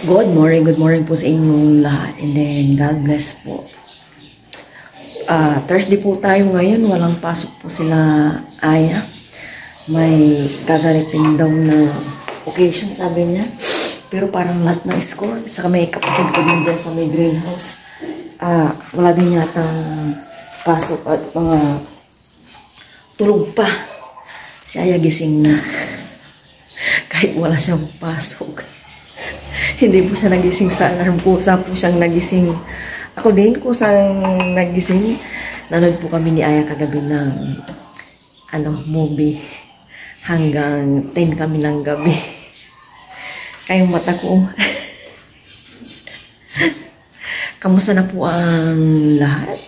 Good morning po sa inyong lahat. And then, God bless po. Thursday po tayo ngayon. Walang pasok po sila Aya. May gagalitin daw na occasion, sabi niya. Pero parang lahat ng score. Saka may kapatid ko din dyan sa may greenhouse. Wala din yata pasok at mga tulog pa. Si Aya gising na. Kahit wala siyang pasok. Hindi po siya nagising sa alarm ko. Saan po siyang nagising. Ako din kung saan nagising. Nanood po kami ni Aya kagabi ng movie. Hanggang 10 kami ng gabi. Kayong mata ko. Kamusta na po ang lahat?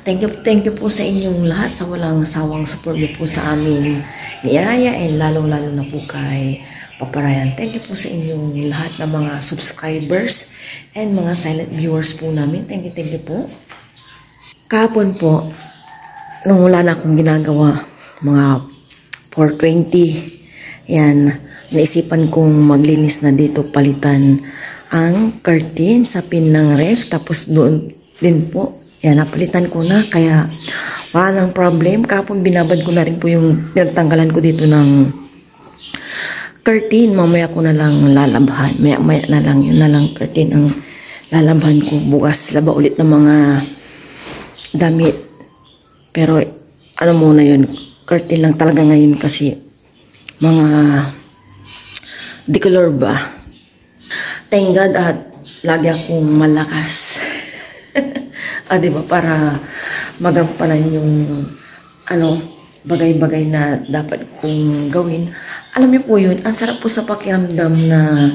Thank you po sa inyong lahat sa walang sawang support niyo po sa amin ni Aya and lalo-lalo na po kay Papa Ryan. Thank you po sa inyong lahat ng mga subscribers and mga silent viewers po namin. Thank you po. Kahapon po, nung wala na akong ginagawa, mga 4:20, yan, naisipan kong maglinis na dito, palitan ang curtain sa pin ng ref, tapos doon din po, yan, napalitan ko na, kaya wala nang problem. Kahapon binabad ko na rin po yung pinagtanggalan ko dito ng curtain. Mamaya ko na lang lalabhan. Maya na lang, yun na lang curtain ang lalabhan ko. Bukas laba ulit ng mga damit. Pero ano muna yun, curtain lang talaga ngayon kasi mga decolor ba. Thank God at lagi akong malakas. Diba? Para magampanan yung bagay-bagay na dapat kong gawin. Alam niyo po yun, ang sarap po sa pakiramdam na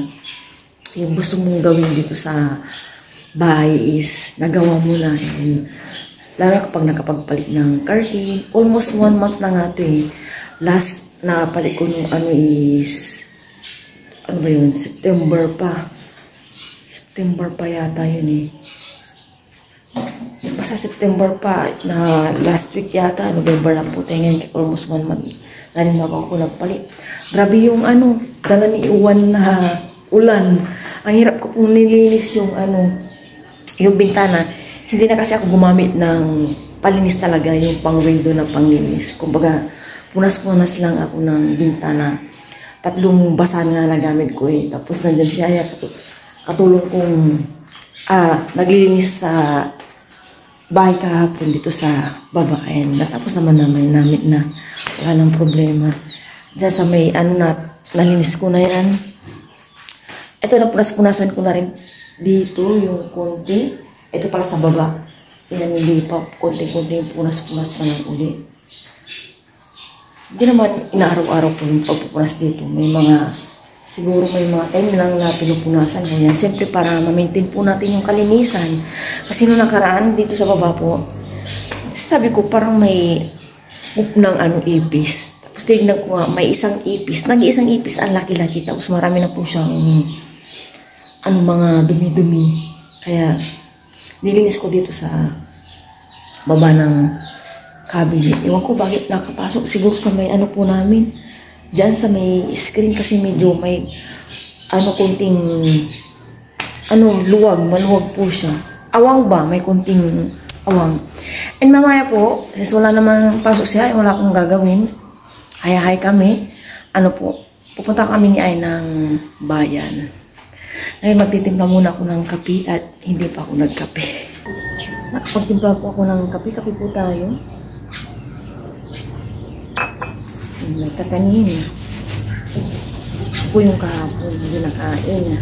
yung gusto mong gawin dito sa bahay is nagawa mo na. Lalo kapag nakapagpalit ng curtain, almost 1 month na nga ito eh. Last na palit ko nung is, September pa. September pa yata yun eh. Basta September pa, na last week yata, November na po tayo ngayon, almost 1 month na rin ako nagpalit. Grabe yung dala ni Iwan na ulan. Ang hirap ko pong nilinis yung bintana. Hindi na kasi ako gumamit ng palinis talaga, yung pang-window na panglinis. Kumbaga, punas-punas lang ako ng bintana. 3 basahan nga nagamit ko eh. Tapos nandyan si Aya, katulong kong naglilinis sa bahay kahapon dito sa baba. And natapos naman namin na wala nang problema. Diyan sa may nalinis ko na yan. Ito na punas-punasan ko na rin dito yung konti. Ito pala sa baba. Yan hindi pa konti-konti yung punas-punas na lang ulit. Hindi naman inaaraw-araw po yung pagpupunas dito. Siguro may mga time lang na pinupunasan ko yan. Siyempre para ma-maintain po natin yung kalinisan. Kasi nung nakaraan dito sa baba po, sabi ko parang may ng ipis. Tapos tignan ko nga, may isang ipis. Nag-iisang ipis, ang laki-laki. Tapos marami na po siyang mga dumi-dumi. Kaya nilinis ko dito sa baba ng cabinet. Iwan ko bakit nakapasok. Siguro sa may po namin. Diyan sa may screen kasi medyo may konting maluwag po siya. Awang ba? May konting awang. And mamaya po, since wala naman pasok siya, wala akong gagawin. Hay kami. Pupunta kami ni Ay ng bayan. Ngayon magtitimpla muna ako ng kape at hindi pa ako nagkape. Nakapagtimpla po ako ng kape. Kape po tayo. May kakanin. Ito po yung kahapon. Hindi nakain.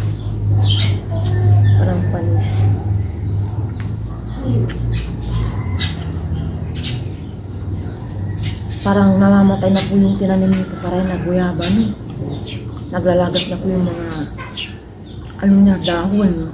Parang panis. Parang namamatay na po yung tinanim nito para na guyaban. Naglalagas na po yung mga dahon.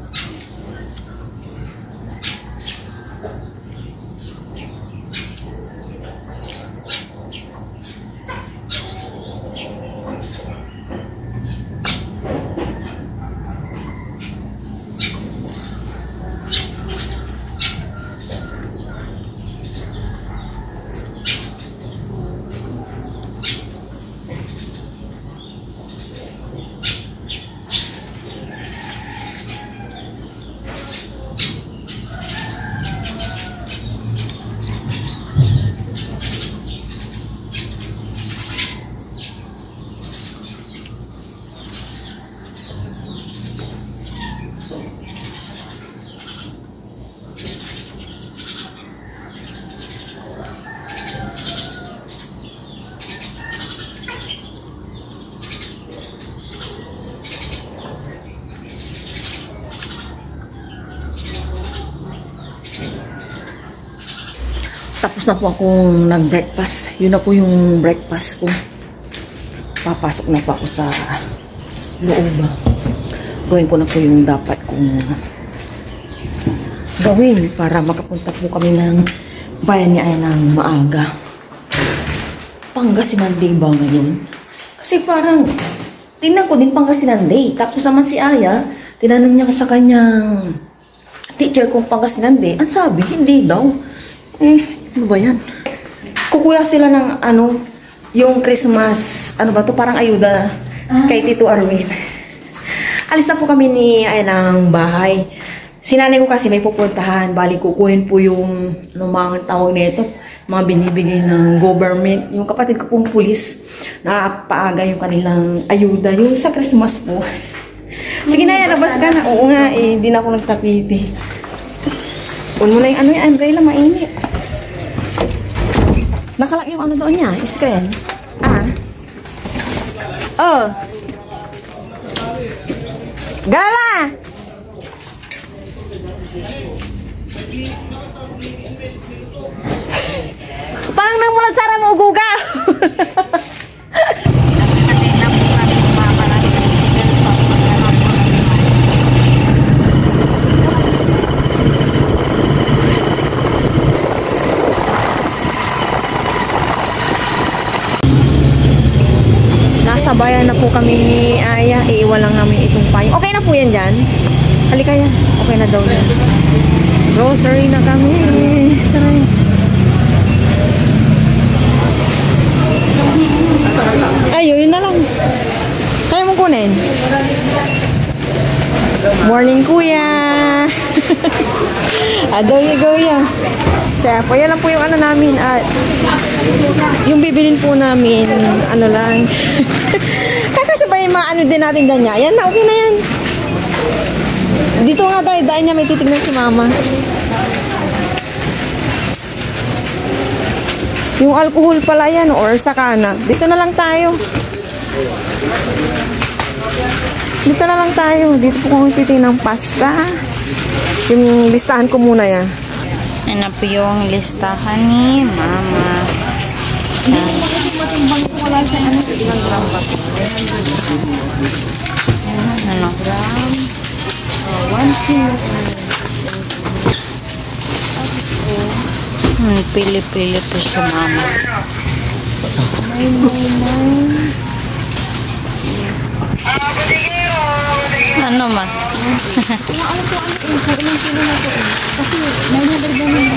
Tapos na po akong nag-breakfast. Yun na po yung breakfast ko. Papasok na po ako sa loob. Gawin ko na po yung dapat kong gawin para makapunta po kami ng bayan ni Aya ng maaga. Pangasinan Day ba ngayon? Kasi parang tingnan ko din Pangasinan Day. Tapos naman si Aya, tinanong niya sa kanyang teacher kung Pangasinan Day. Ang sabi, hindi daw. Ano ba yan? Kukuha sila ng yung Christmas, parang ayuda kay Tito Arwin. Alis na po kami ni Aya ng bahay. Sinanay ko kasi may pupuntahan. Bali, kukunin po yung mga tawag nito, mga binibigay ng government. Yung kapatid ko pong pulis, napaaga yung kanilang ayuda. Yung sa Christmas po. Sige na, labas ka na. Oo nga, hindi na ako nagtapiti. Kunin mo na yung yung umbrella, mainit. Nakalak yung doon niya, screen. Oh. Gala! Parang nang mulat sara mo guga. Nasa bayan na po kami ni Aya. Iiwan lang namin itong payong. Okay na po yan dyan. Halika yan. Okay na daw yan. Grocery na kami. Taray. Ayun, yun na lang. Kaya mong kunin. Morning, kuya. There you go, ya. Saya po. Yan lang po yung namin. At yung bibilin po namin, lang. Kakasabay yung din natin danya. Yan na, okay na yan. Dito nga tayo, dahil niya may titignan si mama. Yung alcohol pala yan, or sakana. Dito na lang tayo. Dito na lang tayo. Dito po kung titignan ng pasta. Yung listahan ko muna yan. Ano po yung listahan ni mama. Ano? Gram. 1 kilo. Pili-pili po si mama. Ano ma? Kasi may nabarba ng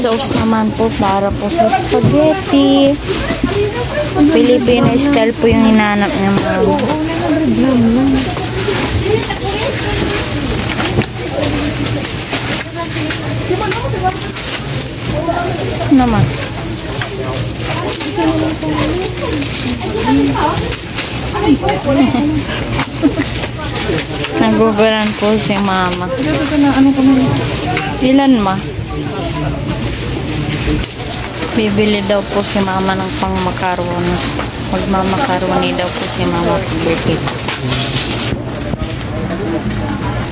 Sauce naman po para po sa spaghetti. Filipino style po yung hinanap niya mama. Naman. Nagugulan po si mama. Ilan ma? Bibili daw po si mama ng pang macaroni. Magmamacaroni daw po si mama pag birthday.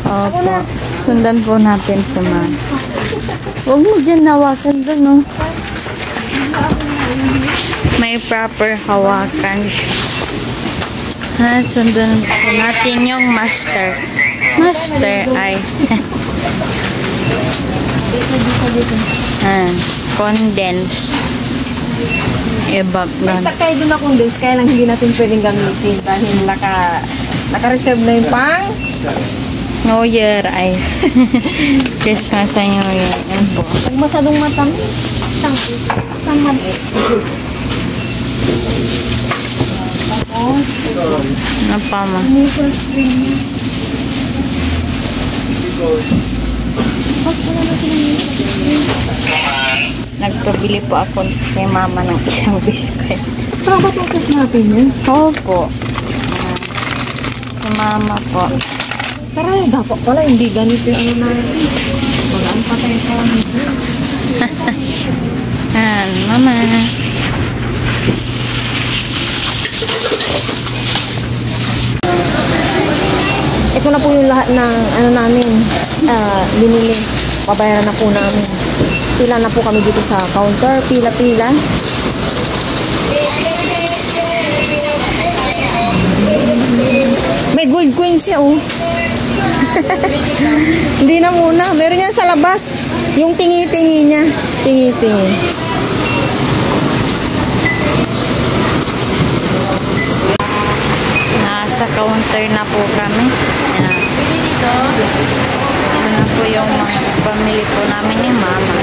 Opo. Sundan po natin si mama. Huwag mo dyan hawakan doon, no? May proper hawakan siya. At sundan po natin yung master. Master ay condense. Ibag na. Basta kayo doon na condense, kaya lang hindi natin pwedeng gamitin dahil naka-reserve na yung pang New Year ay Christmas ay New Year. Yan po. pag masyadong matamis. Isang maliit. Ano pa ma? Nagpabili po ako kay mama ng isang biscuit. Pero ba't utos natin yun? Opo. Si mama po. Tara, dapat pala hindi ganito yung natin. Magaan pa tayo sa Mama. Ito na po yung lahat ng ano namin, binili. Pabayaran na po namin. Pila na po kami dito sa counter. Pila-pila. May gold coin siya, oh. Hindi na muna. Meron yan sa labas. Yung tingi-tingi niya. Tingi-tingi. Nasa counter na po kami. Ayan. Ito na po yung mga pamili po namin ni Mama.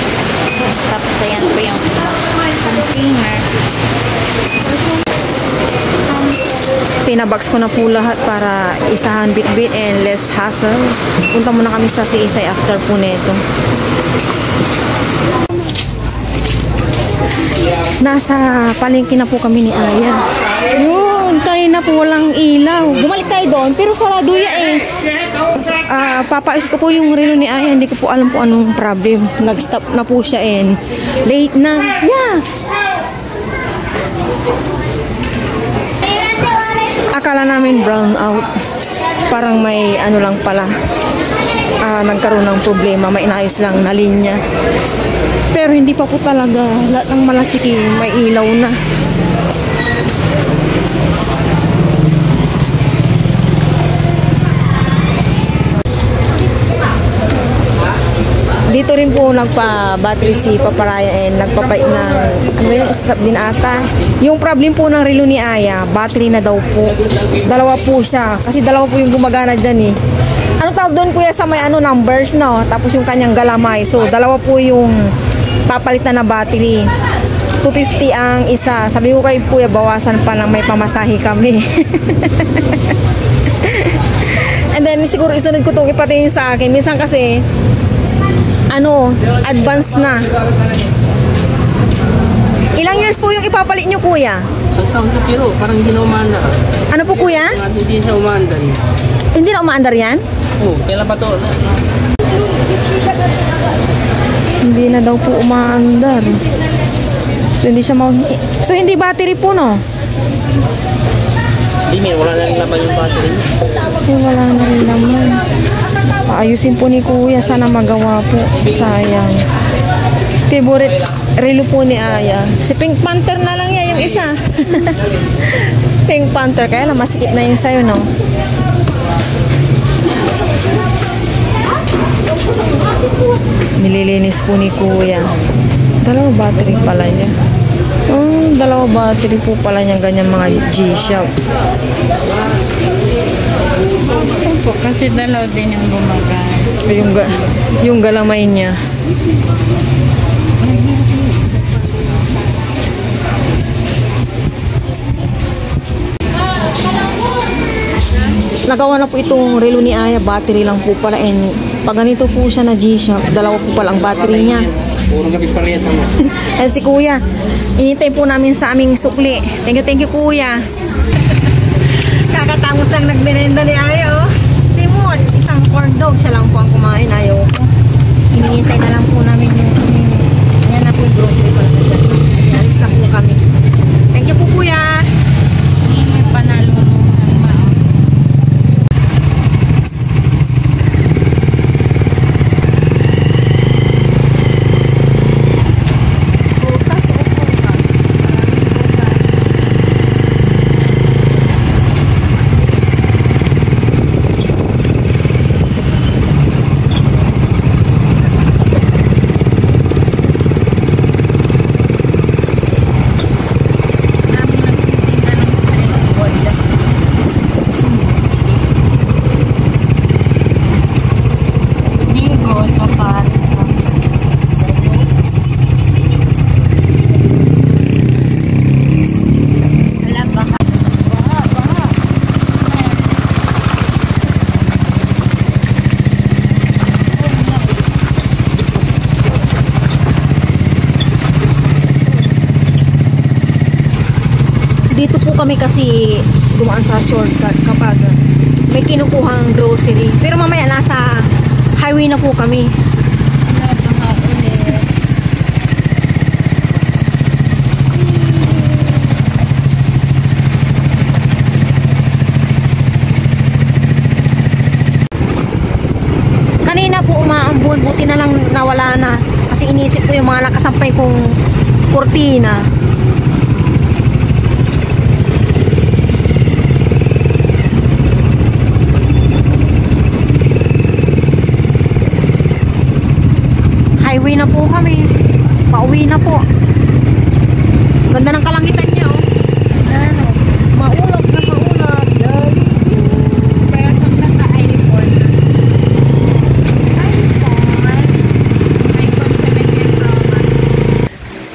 Tapos ayan po yung container. Pinabox ko na po lahat para isahan bit-bit and less hassle. Punta muna kami sa CSI after po neto. Nasa palengke na po kami ni Aya. Yun, kanina po walang ilaw. Bumalik tayo doon, pero sarado ya eh. Papais ko po yung relo ni Aya. Hindi ko po alam po anong problem. Nag-stop na po siya and late na. Yeah! Akala namin brown out. Parang may ano lang pala. Nagkaroon ng problema. May inayos lang na linya. Pero hindi pa po talaga. Lahat ng malasiki may ilaw na. Dito rin po nagpa-battery si Paparaya and nagpapait ng ano yung strap din ata. Yung problem po ng relo ni Aya, battery na daw po. Dalawa po siya. Kasi dalawa po yung gumagana dyan eh. Ano tawag doon kuya sa may ano numbers no? Tapos yung kanyang galamay. So dalawa po yung papalitan na battery. 250 ang isa. Sabi ko kay kuya, bawasan pa lang may pamasahe kami. And then siguro isunod ko itong ipatingin sa akin. Minsan kasi ano, advance na. Ilang years po yung ipapalit nyo, kuya? Isang taon po, pero parang hindi na umanda. Ano po, kuya? Hindi siya umanda. Hindi na umaandar yan? Oo, kailan pa to? Hindi na daw po umaandar. So, hindi siya So, hindi battery po, no? Hindi, wala na rin laman yung battery. Wala na rin naman. Paayusin po ni kuya. Sana magawa po. Sayang. Favorite relo po ni Aya. Si Pink Panther na lang yan yung isa. Pink Panther. Kaya lang masikip na yun sa'yo, no? Nililinis po ni kuya. Dalawa battery pala niya. Dalawa battery po pala niya. Ganyan mga G-Shock. Kasi dalaw din yung gumagana. Yung galamay niya. Nagawa na po itong relo ni Aya. Battery lang po pala. And pag ganito po siya na G-Shock, dalawa po pala ang battery niya. Puro gabi pa rin. And si kuya, inintay po namin sa aming sukli. Thank you kuya. Kakatapos lang nagmerenda ni Aya, oh. Simon, isang corn dog. Siya lang po ang kumain. Ayaw po. Hinihintay na lang po namin yung ayan na po yung grocery pala. Alis na po kami. Thank you po kuya. Hindi may panalo ng mao. Dito po kami kasi dumaan sa shortcut kapag may kinukuhang grocery. Pero mamaya nasa highway na po kami. na lang nawala na. Kasi inisip ko yung mga nakasampay kong kurtina. Highway na po kami. Pauwi na po. Ganda ng kalangitan niya, oh. Ano? Maulap na maulap. Pero pag naka-iPhone, iPhone 17 Pro Max.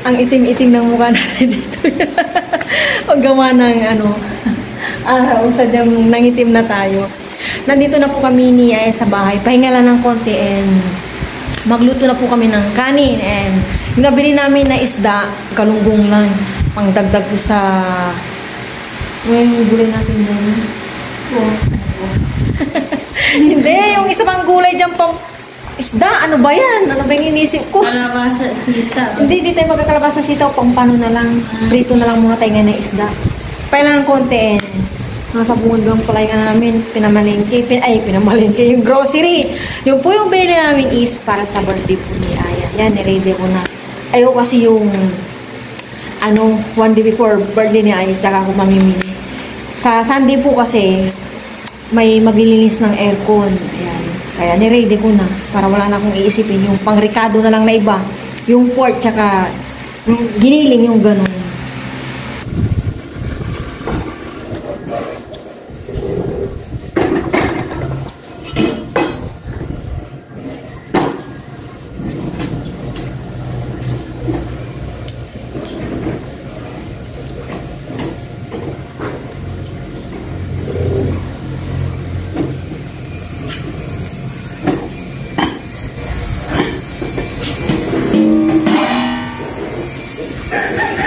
Ang itim-itim ng mukha natin dito. Ang gawa ng araw, sadyang nangitim na tayo. Nandito na po kami ni Aya sa bahay. Pahinga lang ng konti and magluto na po kami ng kanin and yung nabili namin na isda, galunggong lang. Pangdagdag po sa yung gulay natin dyan. Hindi, yung isa pang gulay dyan pang isda. Ano ba yan? Ano ba yung inisip ko? Kalabasa, sita. Hindi tayo magkakalabas sa sitaw. Pang pano na lang. Prito na lang muna tayo nga ng isda. Kailangan konti eh. Nasa bundang pala yung namin, pinamalingke. Pinamalingke yung grocery. Yung po yung binili namin is para sa birthday po ni Aya. Yan, niready ko na. Ayaw kasi yung one day before birthday ni Aya, tsaka ako mamimili. Sa Sunday po kasi, may maglilinis ng aircon. Ayan. Kaya niready ko na para wala na akong iisipin. Yung pang-ricado na lang na iba. Yung pork, tsaka giniling yung ganun.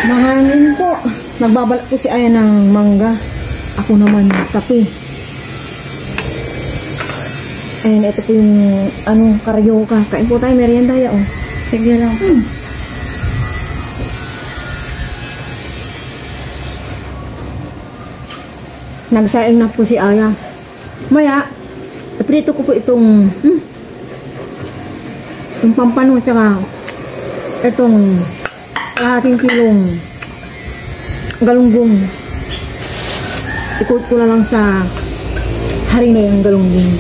Mahangin po. Nagbabalak po si Aya ng mangga. Ako naman kape. And ito po yung karyoka. Kain po tayo, merienda ya, oh. Sige lang. Nagsaing na po si Aya. Maya, prito ko po itong yung pampano tsaka itong kalahating kilong galunggong. Ikot ko na lang sa harina yung galunggong.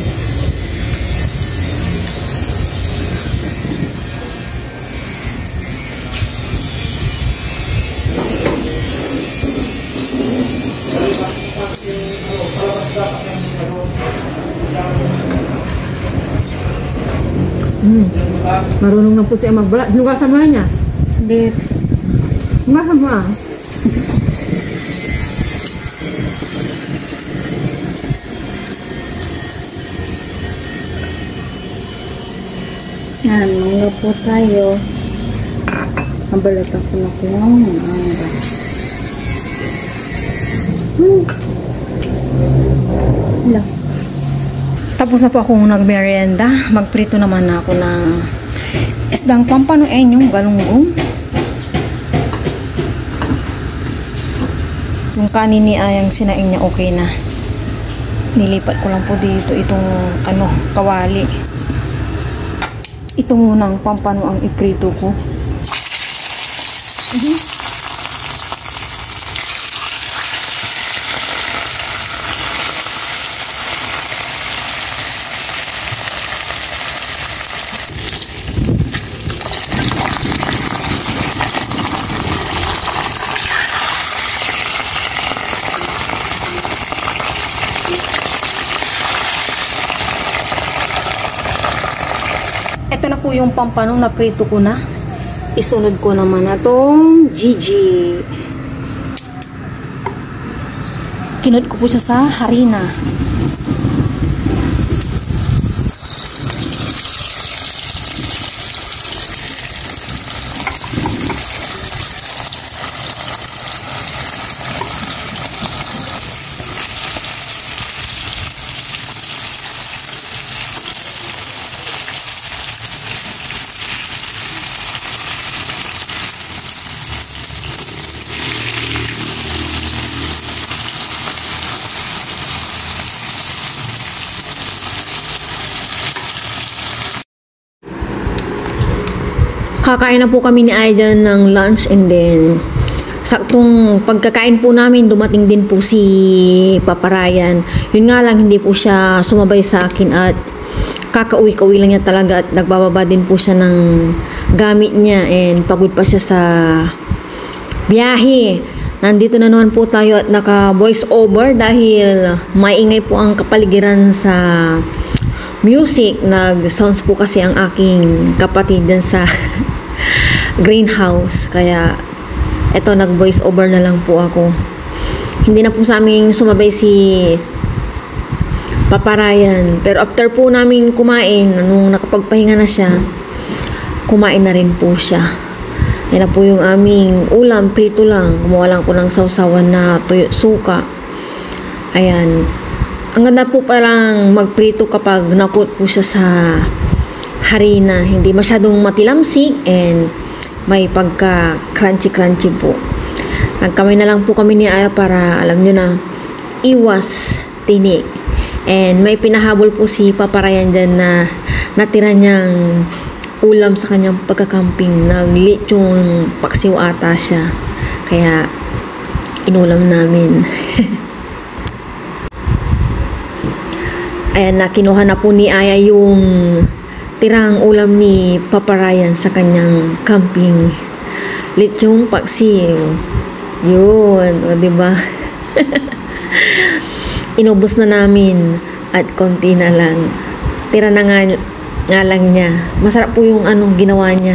Marunong na po siya magbalat. Hinugasan mo na niya? Hindi. Hinugasan mo ah. Yan, mangga po tayo. Nabalat ako na ko ng mangga. Wala. Tapos na po akong nagmerienda. Magprito naman na ako ng isdang pampano yung galunggong. Yung kanin ni Ayang sinaing niya okay na. Nilipat ko lang po dito itong kawali. Ito munang pampano ang iprito ko. Ito na po yung pampanong na prito ko na. Isunod ko naman na itong Gigi. Kinod ko po siya sa harina. Kakain na po kami ni Aida ng lunch, and then saktong pagkakain po namin, dumating din po si Papa Ryan. Yun nga lang, hindi po siya sumabay sa akin at kakauwi-kauwi lang niya talaga at nagbababa din po siya ng gamit niya and pagod pa siya sa biyahe. Nandito na naman po tayo at naka voice over dahil maingay po ang kapaligiran sa music. Nag-sounds po kasi ang aking kapatid din sa greenhouse. Kaya eto, nag-voice over na lang po ako. Hindi na po sa aming sumabay si Papa Ryan. Pero after po namin kumain, nung nakapagpahinga na siya, kumain na rin po siya. Yan na po yung aming ulam, prito lang. Gumawa lang po ng sausawan na tuyo, suka. Ayan. Ang ganda po palang magprito kapag nakut po siya sa harina. Hindi masyadong matilamsik and may pagka crunchy po. Nagkamay na lang po kami ni Aya para alam nyo na iwas tinik. And may pinahabol po si Papa Ryan dyan na natira niyang ulam sa kanyang pagkakamping. Naglitsong paksiw ata siya. Kaya inulam namin. Ayan na, kinuha na po ni Aya yung tirang ulam ni Papa Ryan sa kanyang camping. Litsong paksiw. Yun, o diba? Inubos na namin at konti na lang. Tira na nga lang niya. Masarap po yung anong ginawa niya.